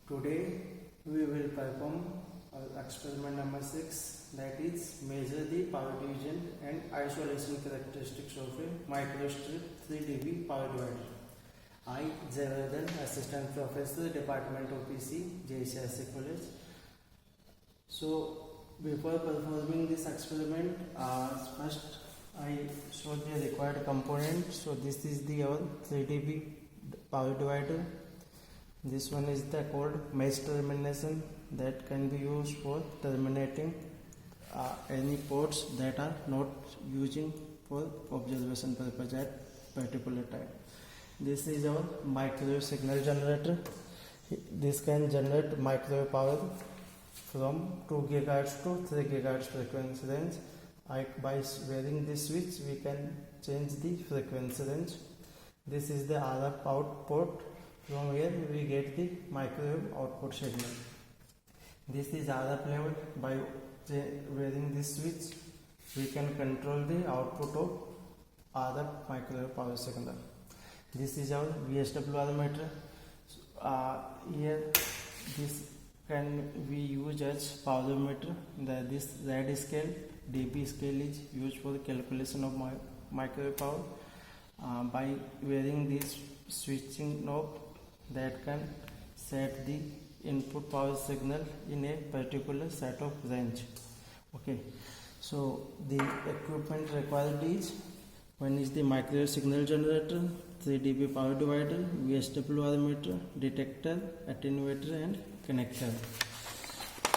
Today we will perform experiment number 6, that is measure the power division and isolation characteristics of a microstrip 3 dB power divider. I, Javardhan, Assistant Professor, Department of PC, JCSC College. So before performing this experiment, first I show the required component. So this is the our 3 dB power divider. This one is the called mesh termination that can be used for terminating any ports that are not using for observation purpose at particular time. This is our microwave signal generator. This can generate microwave power from 2 GHz to 3 GHz frequency range. By varying this switch, we can change the frequency range. This is the RF output. From here we get the microwave output signal. This is RF level. By varying this switch, we can control the output of RF microwave power signal. This is our VSWR meter. Here this can be used as power meter. This rad scale, dB scale is used for the calculation of microwave power. By varying this switching knob, that can set the input power signal in a particular set of range. Okay, so the equipment required is, one is the microwave signal generator, 3 dB power divider, VSWR meter, detector, attenuator and connector.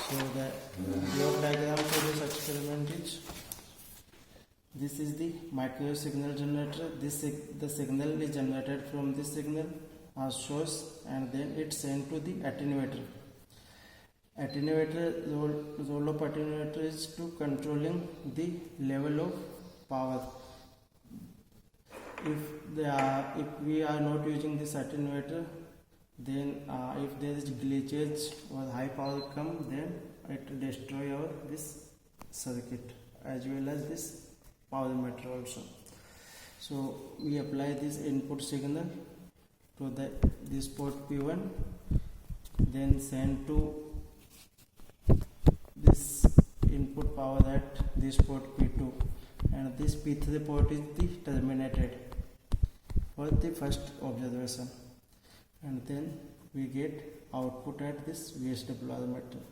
So the block diagram for this experiment is, this is the microwave signal generator. The signal is generated from this signal as source and then it's sent to the attenuator. Role of attenuator is to controlling the level of power. If we are not using this attenuator, then if there is glitches or high power come, then it destroy this circuit as well as this power meter also. So we apply this input signal to this port P1, then send to this input power at this port P2, and this P3 port is the terminated for the first observation, and then we get output at this VSWR meter.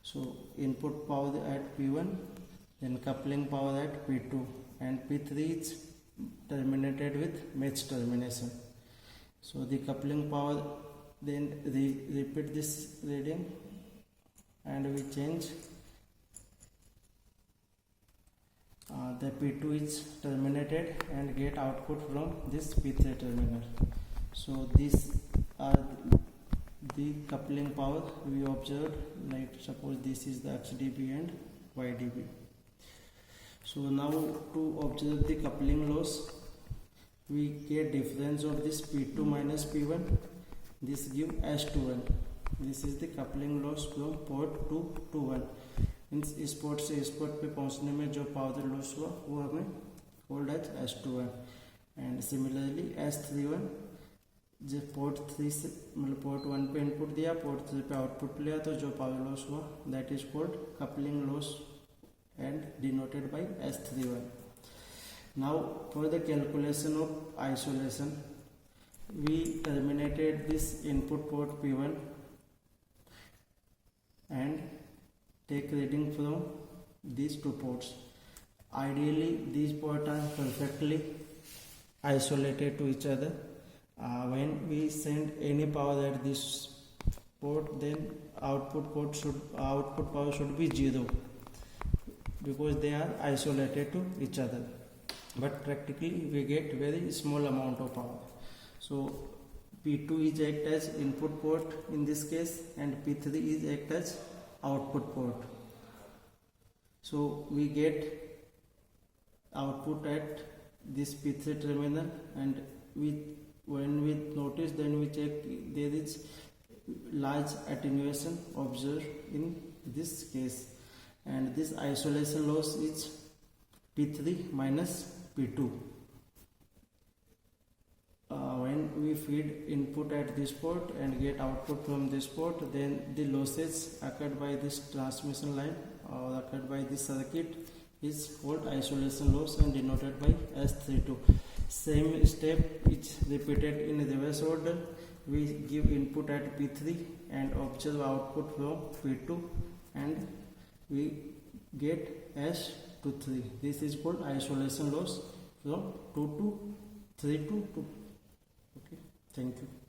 So input power at P1, then coupling power at P2, and P3 is terminated with mesh termination. So the coupling power, then repeat this reading and we change. The P2 is terminated and get output from this P3 terminal. So these are the coupling power we observed. Like suppose this is the XDB and YDB. So now to observe the coupling loss, we get difference of this P2 minus P1. This give S21. This is the coupling loss from port 2 to 1. Means इस port से इस port पे पहुंचने में जो power loss हुआ वो हमें called as S21. And similarly S31, जब पोर्ट 3 से मतलब पोर्ट 1 पे इनपुट दिया, पोर्ट 3 पे आउटपुट लिया, तो जो पावर लॉस हुआ that is called coupling loss and denoted by S31. Now for the calculation of isolation, we terminated this input port P1 and take reading from these two ports. Ideally these ports are perfectly isolated to each other. When we send any power at this port, then output power should be 0, because they are isolated to each other, but practically we get very small amount of power. So P2 is act as input port in this case, and P3 is act as output port. So we get output at this P3 terminal, and when we notice, then we check there is large attenuation observed in this case, and this isolation loss is P3 minus P2. When when we feed input at this port and get output from this port, then the losses occurred by this transmission line or occurred by this circuit is called isolation loss and denoted by S32. Same step is repeated in reverse order. We give input at P3 and observe output from P2 and we get S23. This is called isolation loss from 2 to 3 to 2. Okay, thank you.